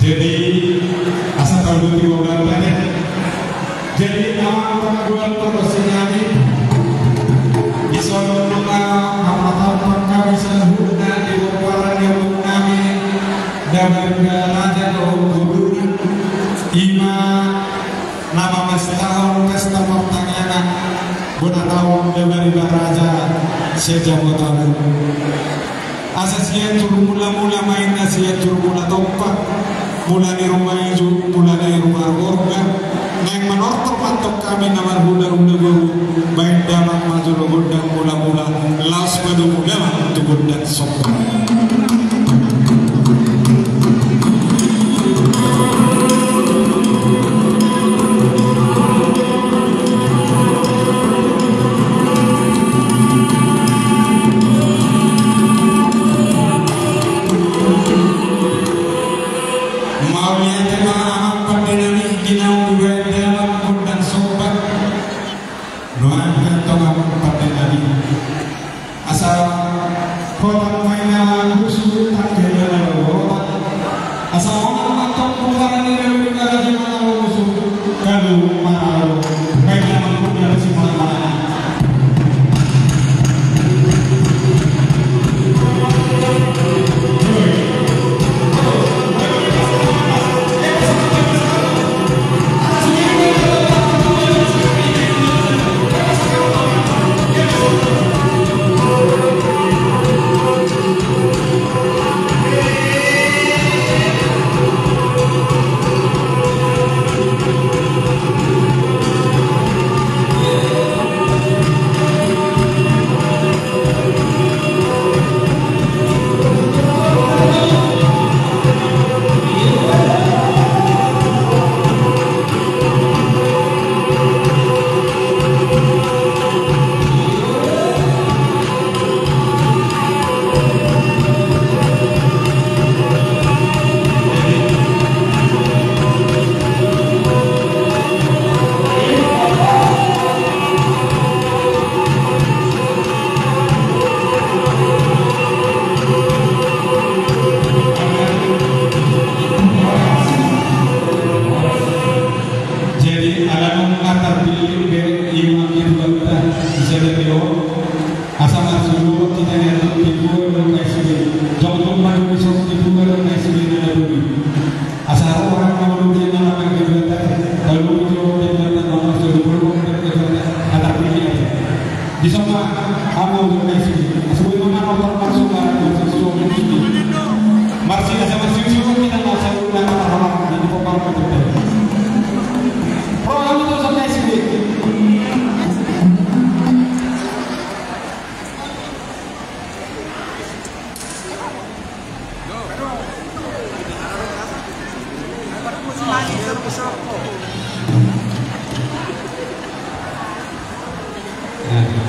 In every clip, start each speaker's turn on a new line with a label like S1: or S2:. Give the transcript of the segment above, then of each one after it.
S1: Jadi asal tahun 2015 ya. Jadi awal bulan terus nyari Isolunga Amatapang kami sehuna di wawaran yang kami dan raja Guruna Ima nama mestahun pesta pertanyaan guna tahun dari raja sejabotan asasnya tur mula-mula main asasnya tur mula tompak mula di rumah itu mula dari rumah organ yang menortor patok kami nama hunda-hunda guru baik dalam majul gudang mula-mula laus pada muda untuk gudang sopan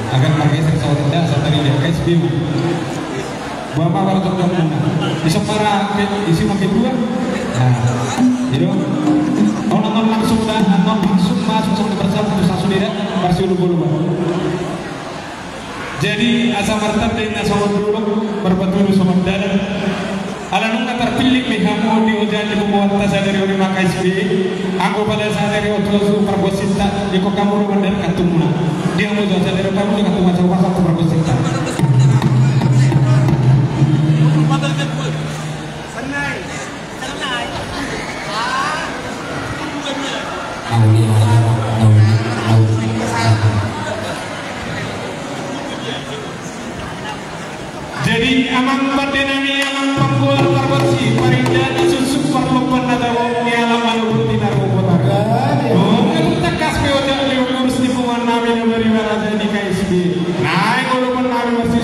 S1: akan pakai seksual tidak saat tadi dia guys biu bapak kalau terjadi bisa para isi makin dua jadi nonton langsung dah nonton langsung masuk bersama langsung tidak masih dulu jadi asal martab dengan sobat dulu berbetul sobat darah ala nunga terpilih mihamu di ujian di pembuatan sadari oleh maka SB aku pada sadari waktu perbuasinta di kok kamu rumah dan kantumuna dia mau jual sadari kamu dengan tumas rumah satu perbuasinta jadi amang badenami amang panggual terbersih parinda disusuk perlombaan ada wongnya alam malu tidak robotar oh kita kas peotak lewat urus di puan nami memberi raja di KSB naik kalau pun nami masih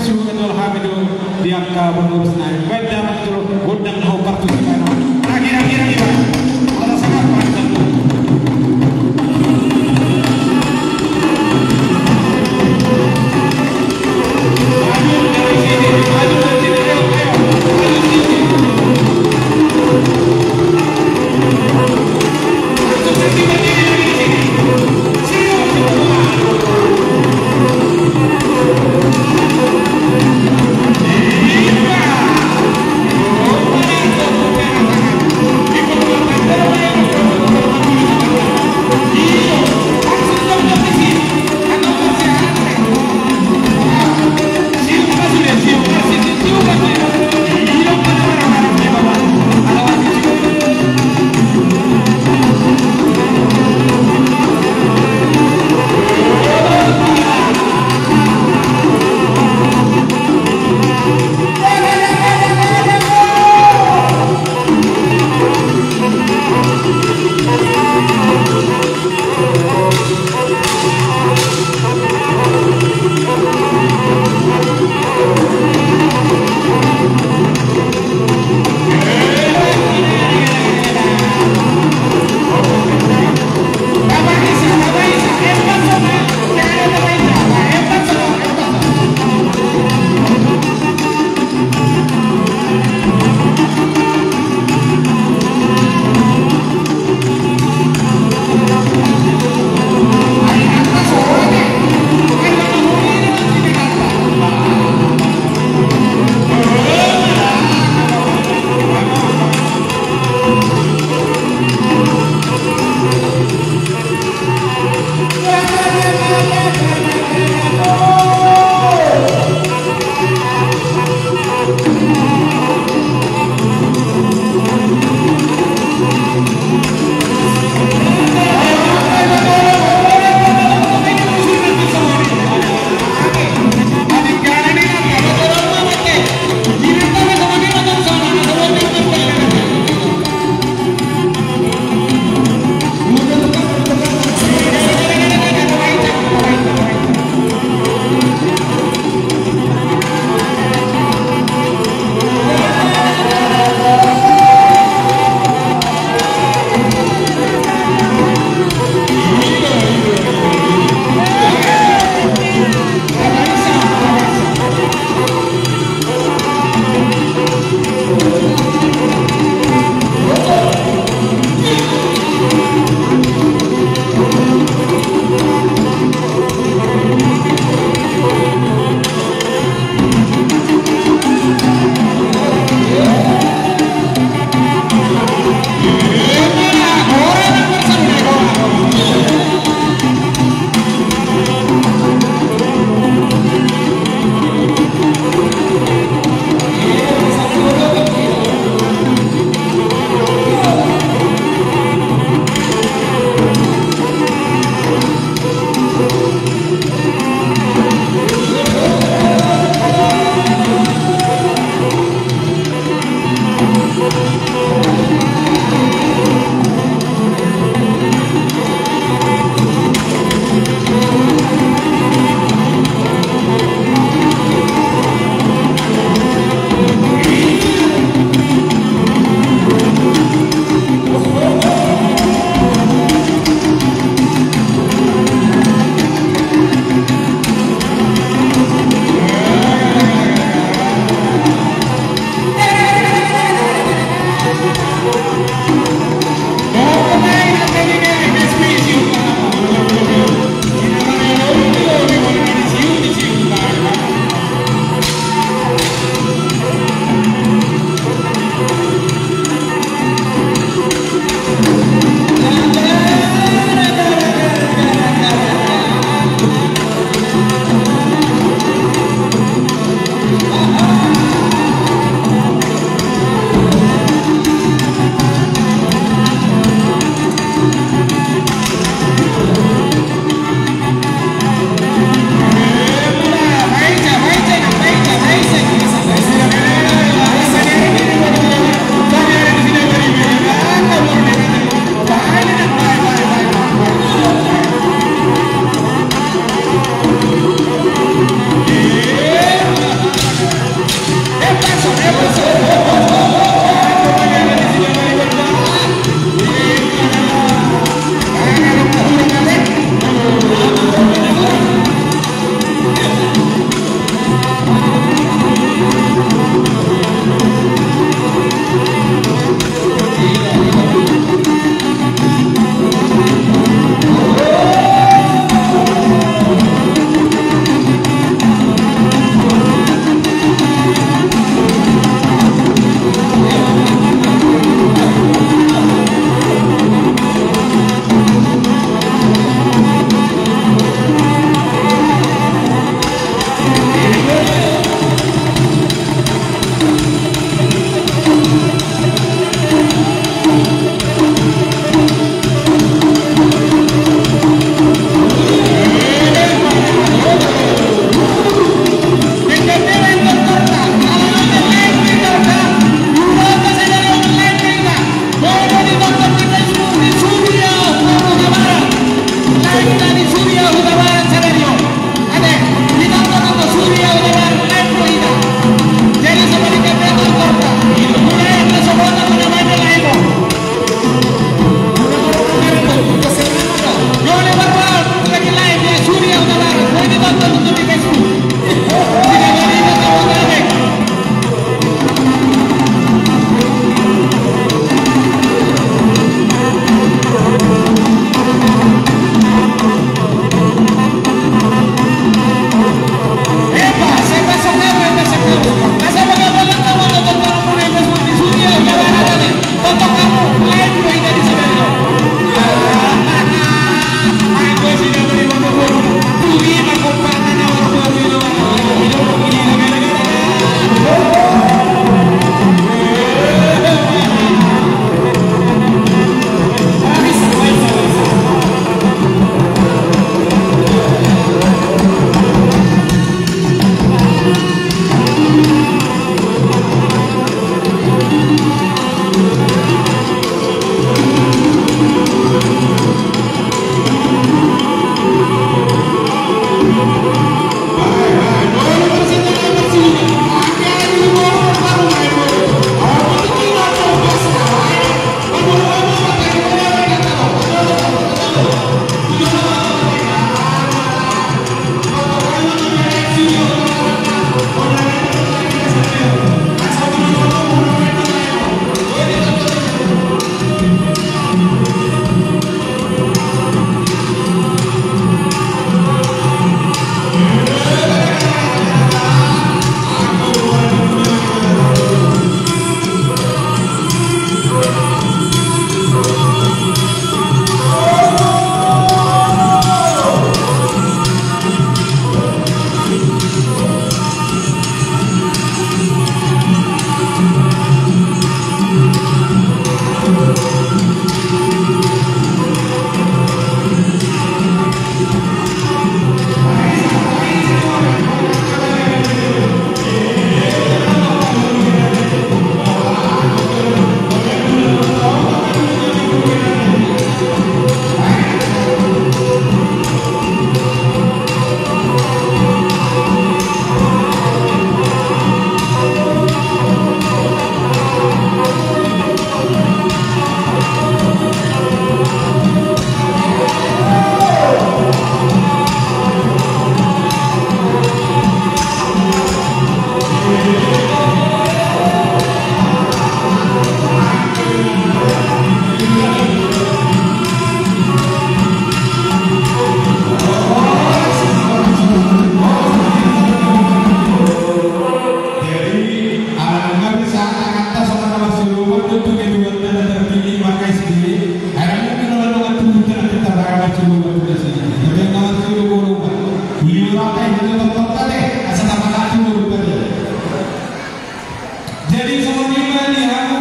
S1: dimani aku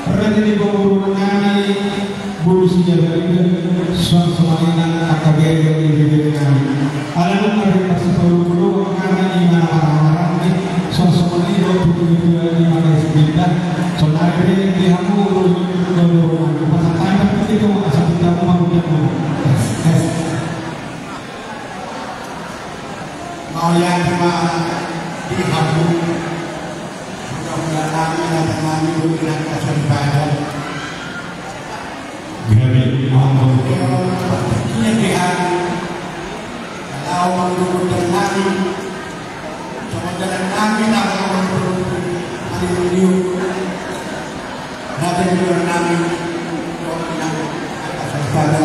S1: berada di bawah kami bulu sejajar suara semangat AKBR yang diberi kami alam dari pasal-pasal karena di mana orang-orang ini suara semangat itu di mana sebentar soalnya di kamu bulu pasal itu asal kita mau mau yang di kamu mudah-mudahan kami dengan kasih badan Gabi Allah kalau menurut kami sementara kami tak menurut hari ini nanti juga kami atas pada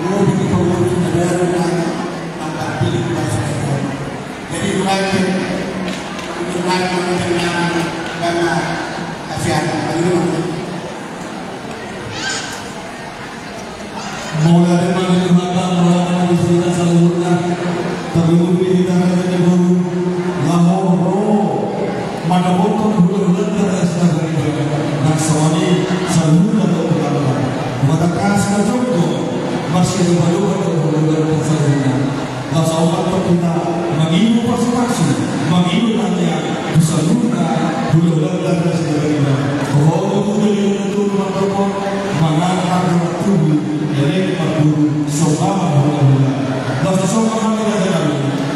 S1: menurut pengurus negara dan nampak pilih masyarakat jadi lagi mengenai karena kesehatan Mula dengan Tuhan mula dengan seluruhnya terlebih kita ada baru lahor mana pun bulan terasa dari nasawani seluruhnya terlalu mata kasih contoh masih baru bulan terseluruhnya nasawat kita mengilu pasti mengilu hanya seluruhnya bulan terasa dari oh bulan itu mantap mengangkat tubuh jadi perlu sopan bola-bola. Kalau sopan kita jalan,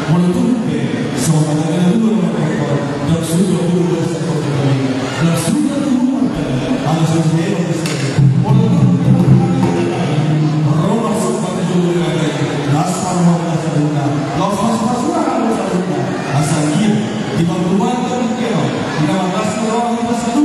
S1: menutup sopan kita dulu mereka dan sudah dulu seperti kali. Dan sudah dulu ada sesuatu menutup Roma sopan dulu ada dasar mana saja. Kalau pas-pasan ada saja. Asal dia di bawah kita kita masuk orang kita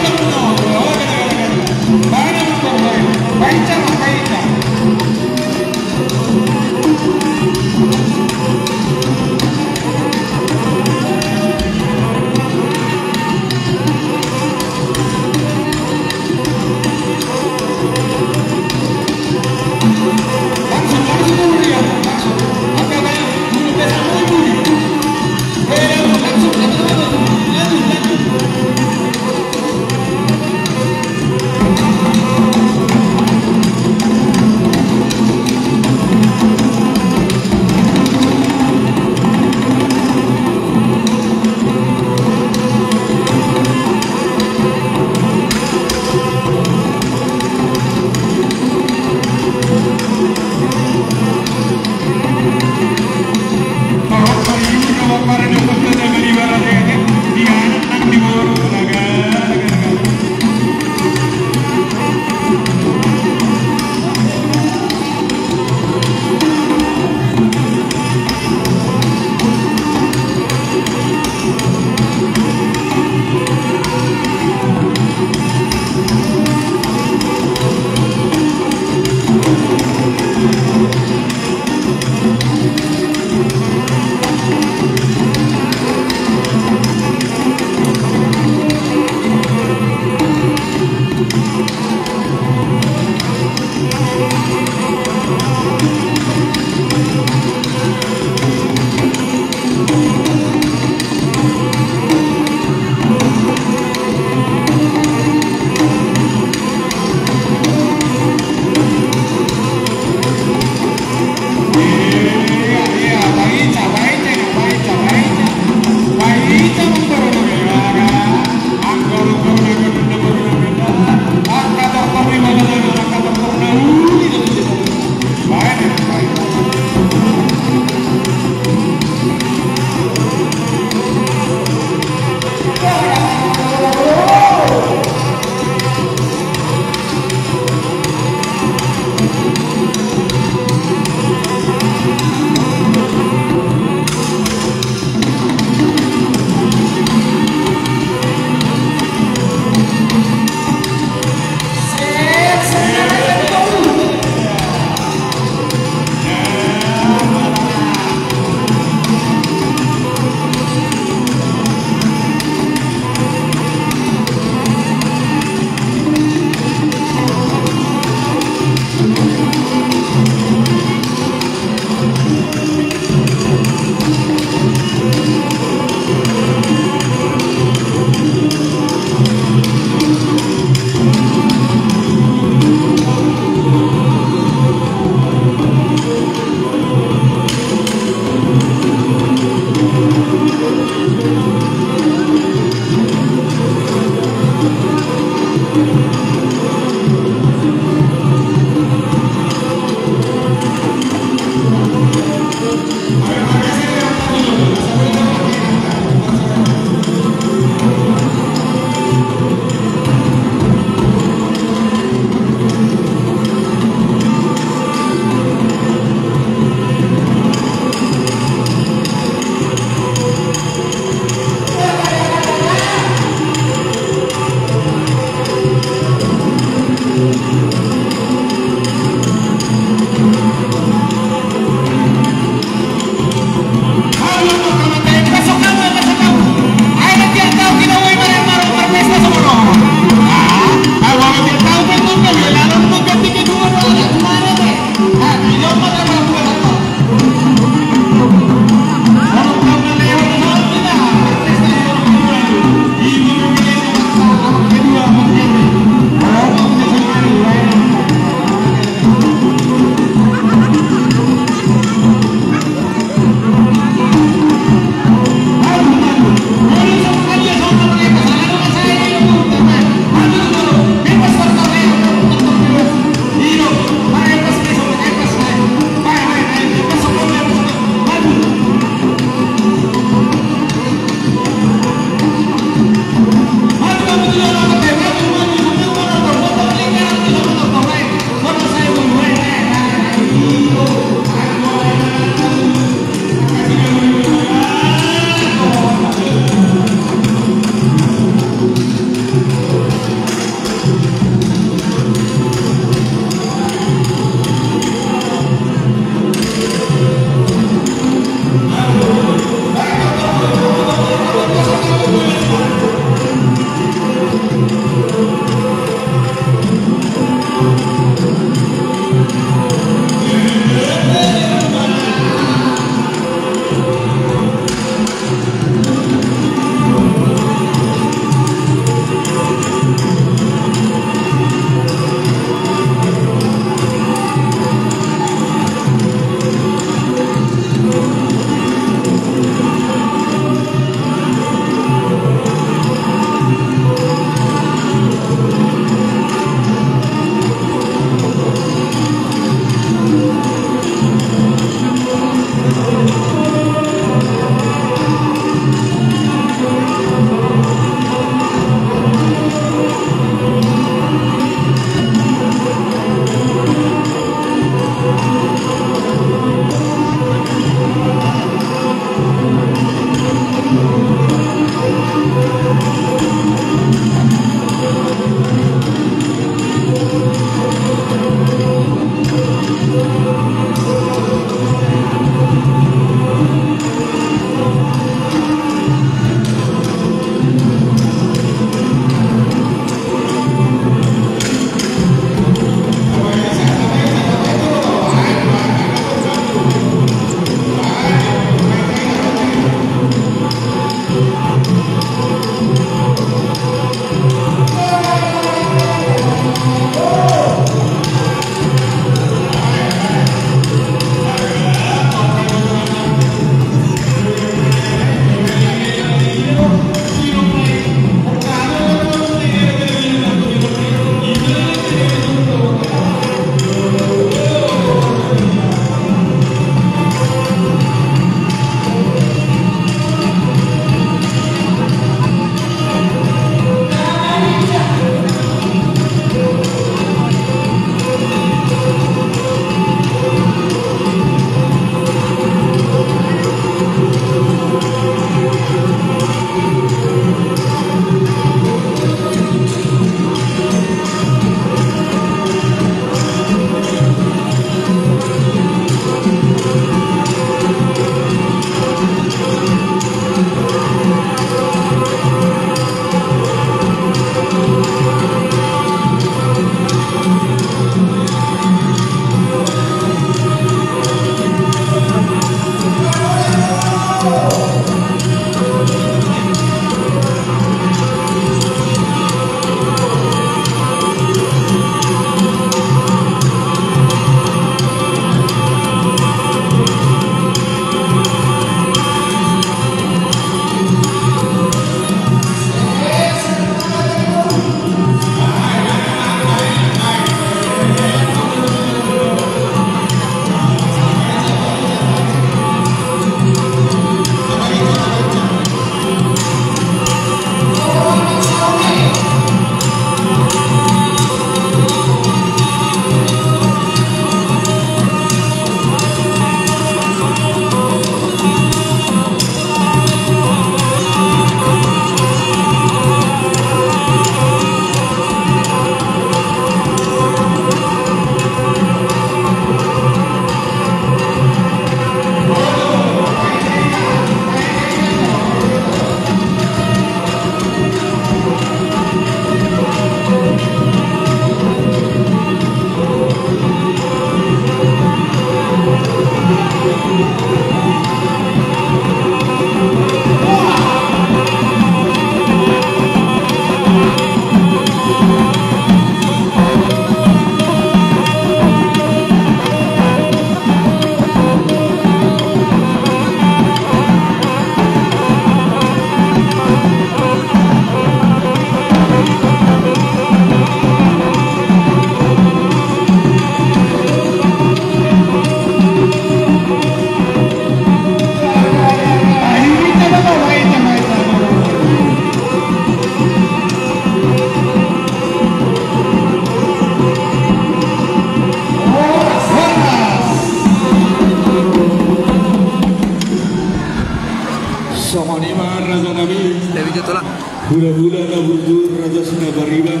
S2: Bulan-bulan na bujur raja suna bariba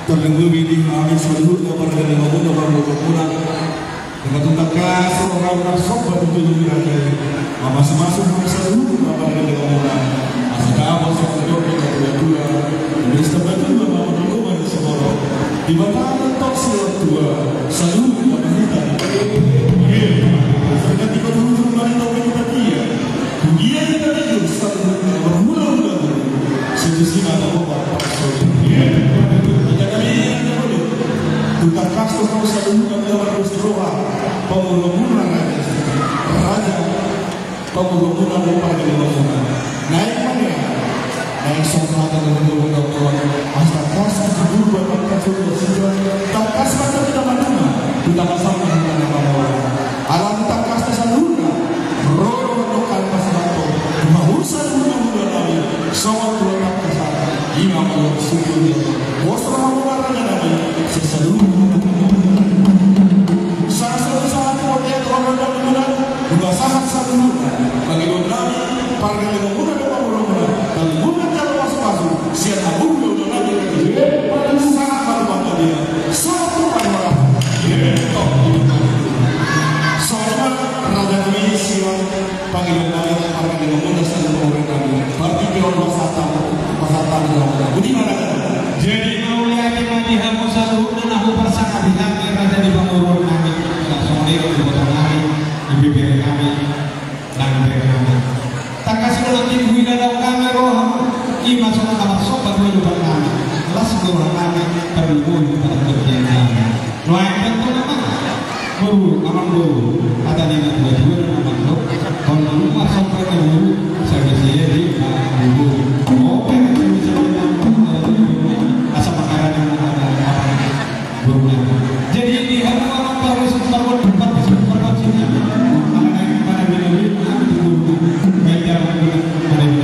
S2: terdengar bini kami saluhur na para dengan muna muna dengan tuntakas orang-orang sobat itu raja masing-masing kami saluhur na para dengan muna asal sekedar kita berdua dan istimewa mama di semua di mana tok tua saluhur na kita serta tiga dulu mari tahu kita dia dia kita itu saluhur bermula-mula sejujurnya ada beberapa soal kita kali ini boleh tukar kasih kamu selalu adalah harus doa pemuluhan raja pemuluhan pada pemuluhan naik mana naik soal dengan pemuluhan asal kasih dulu buat kasih sudah tak kasih macam tidak mana kita pasang dengan nama alam tak kasih selalu roh lokal pasang mahusan mudah kami semua keluarga kesana imam Allah sujud wasra Allah nabi seseluruh saat wajah orang dan muda juga sangat bagi nabi para dengan muda dan muda dan muda kalau masuk siapa muda nabi sangat berbantu dia satu orang soalnya raja kami siang panggilan nabi para dengan muda satu orang nabi berarti orang pasatan budi mana
S1: jadi maulia di hamu saluhur dan aku bersama bilang raja di pangurun kami langsung di kota kami di bibir kami dan bibir kami tak kasih nanti buila dalam kami roh ima sama kamar sobat dulu kami kelas dua kami terlibur pada kerjaan kami noai tentu nama guru aman guru ada di dua aman lo kalau rumah sampai ke guru saya di guru oh asal makanan yang ada jadi di hari orang baru separuh tempat separuh sini mana beli guru meja mana beli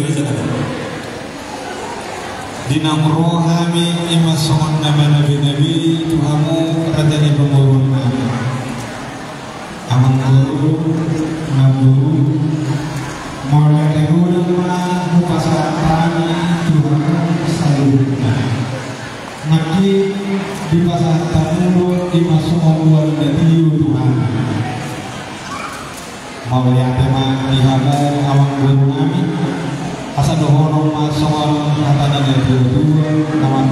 S2: saja kan.
S1: Dinamrohami imasongon nama nabi-nabi Tuhamu kerajaan pemurun nami amang guru naburu mulai dahulu nama mupasatani Tuhamu salurna maki di pasatamu imasongon wal nabi Tuhan mau lihat tema Tuhamu amang guru nami asa dohono masongon katanya dari dua kawan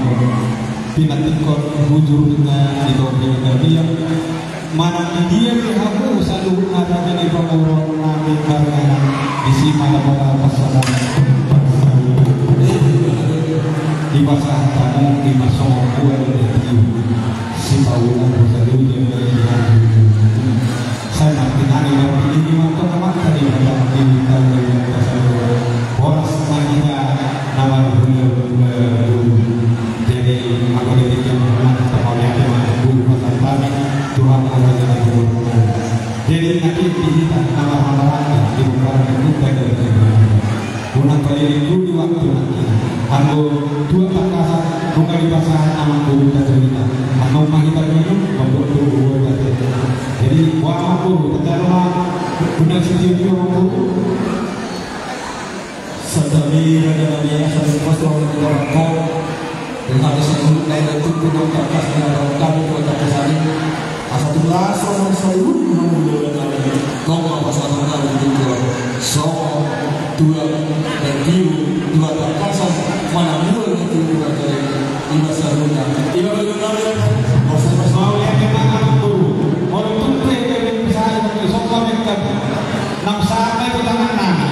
S1: pinatikon hujur dengan ditopi dia mana dia dihaku selalu ada di pemurun nami karena di sini pada pasaran di pasar tamu di masongon dua dari si bauan selalu dia saya nanti hari ini mantu kawan tadi dalam di pasar boras namanya nama jadi aku yang pernah terkawin dengan guru pasar Tuhan Allah yang berdoa jadi nanti kita nama-nama di bukan kita dari guna kali itu di waktu nanti aku dua perkasa bukan di pasangan nama guru kita aku kita minum membuat guru jadi wah aku pertama benar sendiri aku
S2: Setabi ada dia satu pasal orang kau dengan disebut lain itu pun kertas dengan kami kota Pesari asal tulas orang selalu menunggu dan kau apa satu kali itu so dua dan biru dua kertas mana mulu itu dua dari lima salunya lima bagaimana
S1: mau yang kenal guru orang tuh yang bisa disokong mereka nam sampai ke tangan nami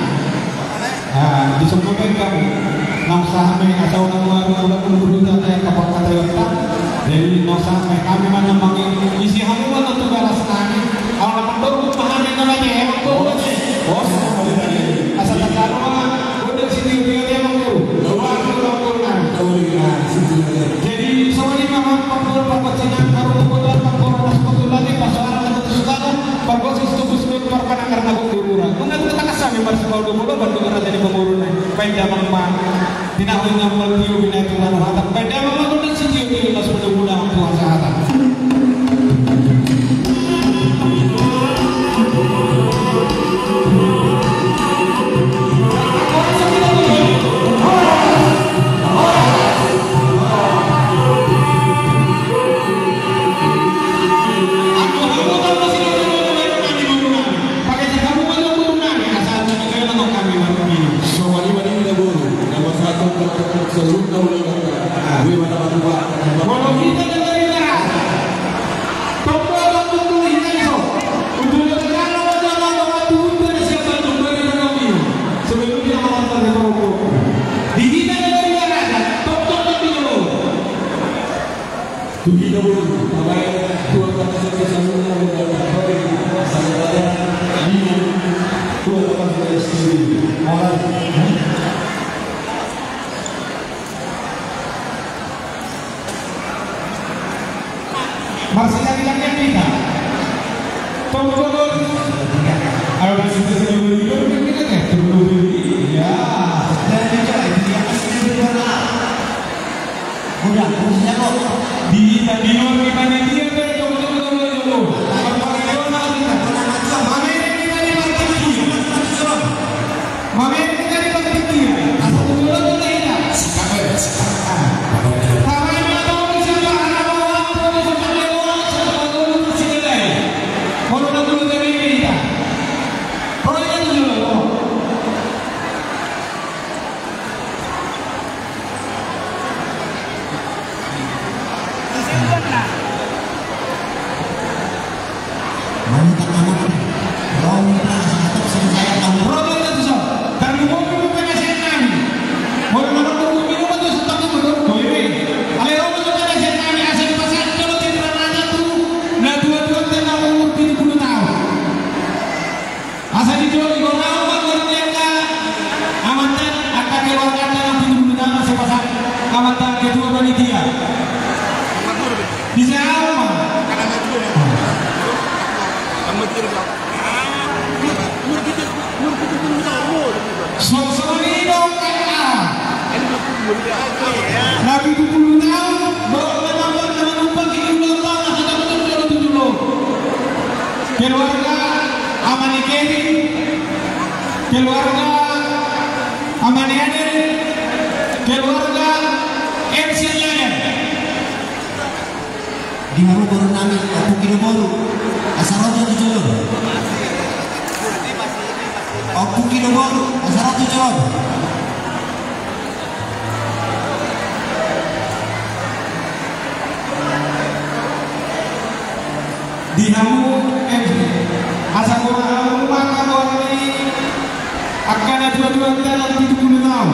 S1: disebutkan kamu nang sahame atau nama ulah guru tanya kapal kata yotak jadi nang sahame kami mana mangi isi haluan untuk balas nami awal mandor pahami namanya emang tuh bos asal tak tahu udah sini dia emang tuh luar guru jadi soalnya memang pakor pakocingan baru kemudian pakor masuk lagi pasaran atau sesuatu pakor sistem karena guru mengaku tak kasami bersama dulu bantu karena jadi pemurun baik zaman mah dinahun ngamal tiu bina itu lalu hatam baik zaman mah tuh si tiu pas muda Tuhan sahatan kalau kita dari neraka tokoh waktu itu itu untuk kalau ada waktu itu siapa tuh dari neraka sebelumnya orang dari neraka di kita dari neraka tokoh itu
S2: tu kita boleh pakai dua kata sebelumnya berkata saya ini dua kata sendiri orang
S1: masih lagi kita tolong ayo masih dulu kita ya dan juga dia asli benar udah harusnya kok di luar gimana dia tolong Suasana ini dong Kembali hadir keluarga MC Lion.
S3: Di haru baru nami aku kilo baru asal aja tujuan. Aku kilo baru asal tujuan.
S1: Di hamu MC asal orang maka orang ini akan ada dua dalam 70 tahun.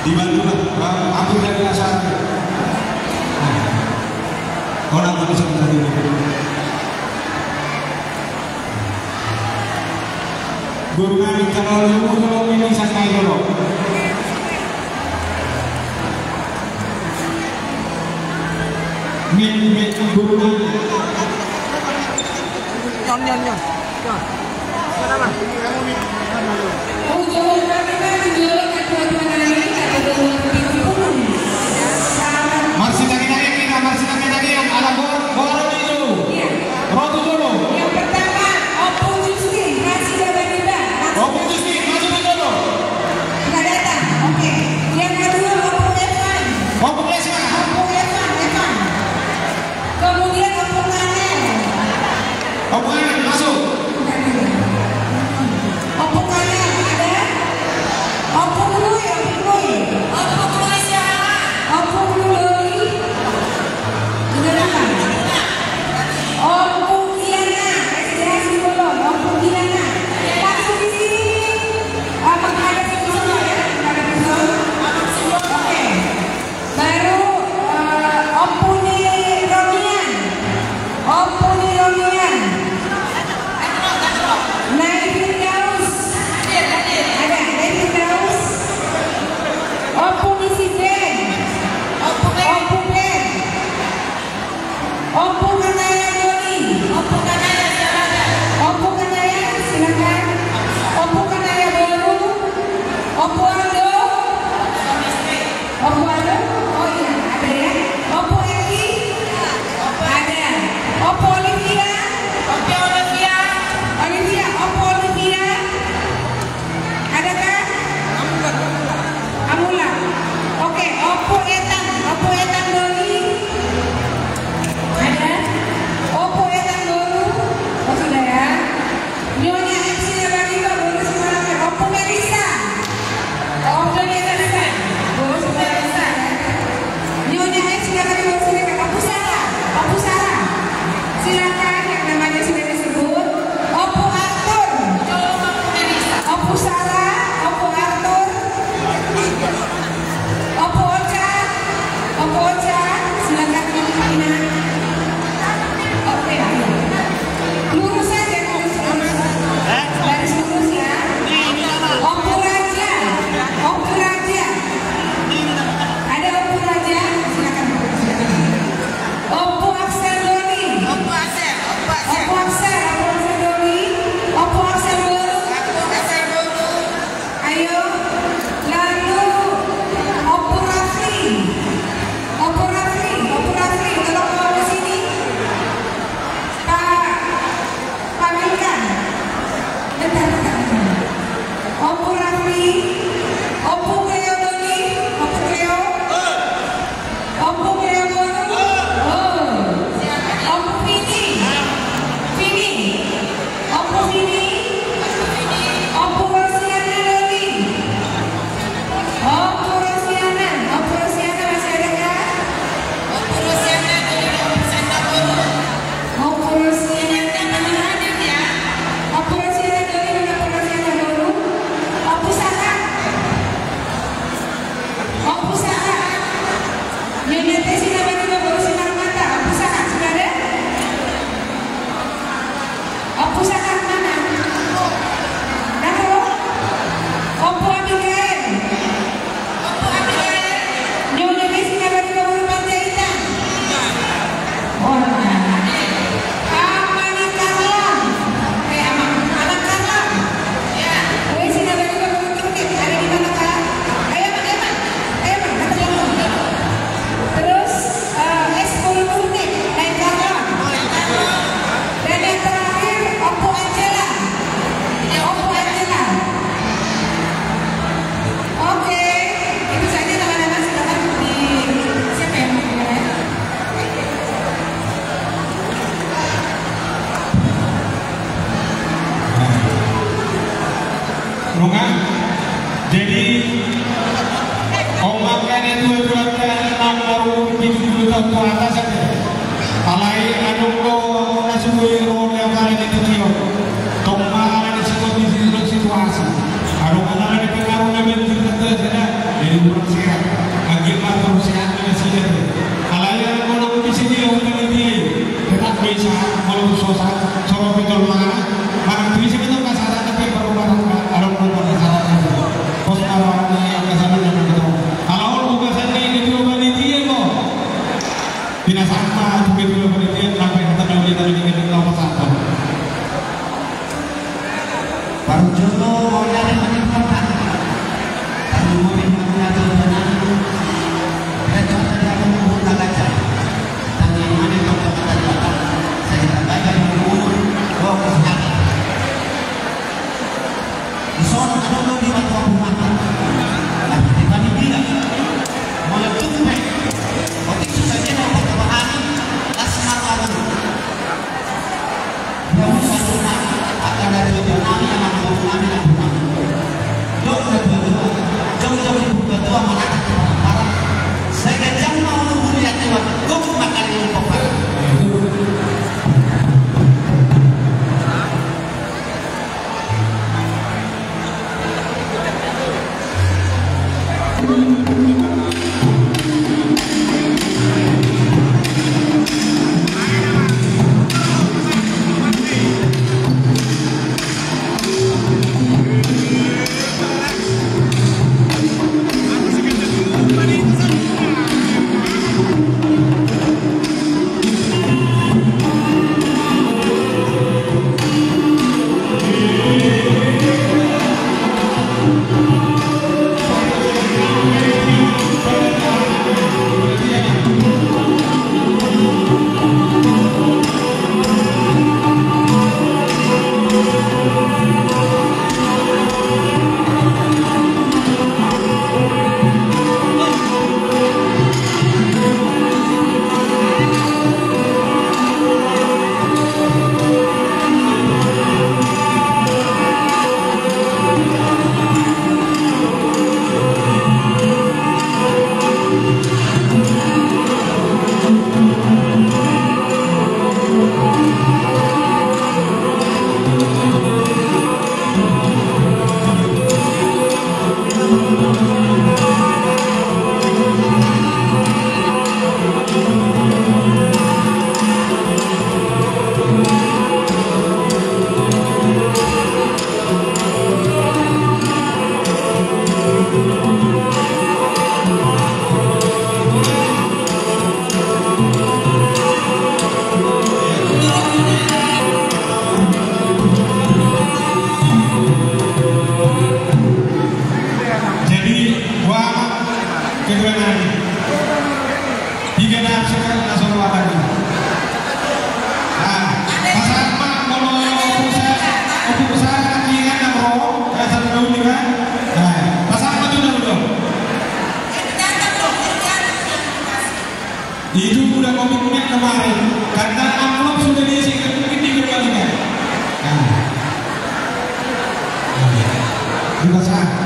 S1: Dibantulah, aku dari asal. Orang tak bisa tadi. Guru kami kalau ini santai dulu. Min guru kami.
S4: Nyon. Kenapa?
S1: Masih lagi yang ala gor itu. Rotu dulu.
S5: Yang pertama, Opung Justi, masih tiba-tiba.
S1: Opung Justi, masuk dulu.
S5: Nggak datang, oke. Yang kedua, Opung Evan.
S1: Opung Lesma.
S5: Opung Evan. Kemudian Opung Anel.
S1: Opung Anel masuk.
S5: Opung Anel ada. Opung Lui. Opung Lui siapa? Opung Lui. Sudah datang. Opung Diana, registrasi belum. Opung Diana, langsung di sini. Menghadap ke sana ya, menghadap ke sana. Oke. Baru Opuni Romian. Naifin Daus. Ada Naifin Daus. Opuni Siden. Opung Ben. Opung Kanaya Doni. Opung Kanaya silakan. Opung Kanaya baru. Opung Aldo. Oh iya ada ya. Opung Eki. Ada. Opung Olivia. Opung Olivia. Adakah? Amula. Oke, Opung Etan Doni. Ada. Opung Etan Dolu. Oh sudah ya. Nyonya MC lagi baru semangat. Opung Melisa. Opung Melisa. Baru Melisa. Nyonya MC lagi baru silakan. Opung Sarah. Silakan yang namanya sudah disebut. Opung Arthur. Opung Sarah. Opung Arthur. Opung Ocha. Silakan Ina. Oke. Lurus saja, lurus. Garis lurus ya. Opung Raja. Ada Opung Raja. Silakan. Opung Axel Doni. Opung Axel Doni. Opung Axel Doni. Ayo. Lalu Opung Rafli. Tolong bawa ke sini. Pak Milkan. Bentar. Opung Rafli. Opung Cleo Doni. Opung Cleo baru. Opung Vini.
S1: Nunga. Jadi makan itu berarti 60 tahun ke atas saja. Alai anu ko nasubui ro yang kali itu tio. Tongma ada situasi. Anu kana ada pengaruh namen kita saja. Jadi urang sehat. Agak terus sehat masih ada. Alai anu ko bisa dia untuk dia. Tetap bisa kalau susah coba betul mana bisa betul kasar tapi baru ada ko kasar. Pos awal yang kasar yang betul. Kalau bukan saya ini itu panitia kok. Tidak sama begitu panitia sampai kita kita nomor 1.
S3: Baru jodoh mau nyari makin kontak. Kalau mau pindah jodohnya, mereka tadi aku membuka kaca. Tanya mana kontak tadi saya tak bayar umur, bawa kesehatan. Di sana jodoh di waktu aku mati. Di panitia, mulai cukup. Waktu itu saja dapat kebahani, asma kamu. Yang satu akan dari kami yang mampu kami yang bukan. Jauh-jauh bukan tua mengatakan para. Saya jangan mau melihat Tuhan. Kau makan yang kopar.
S1: Itu udah komitmen kemarin karena amplop sudah diisikan mungkin dikembalikan. Nah, juga sah.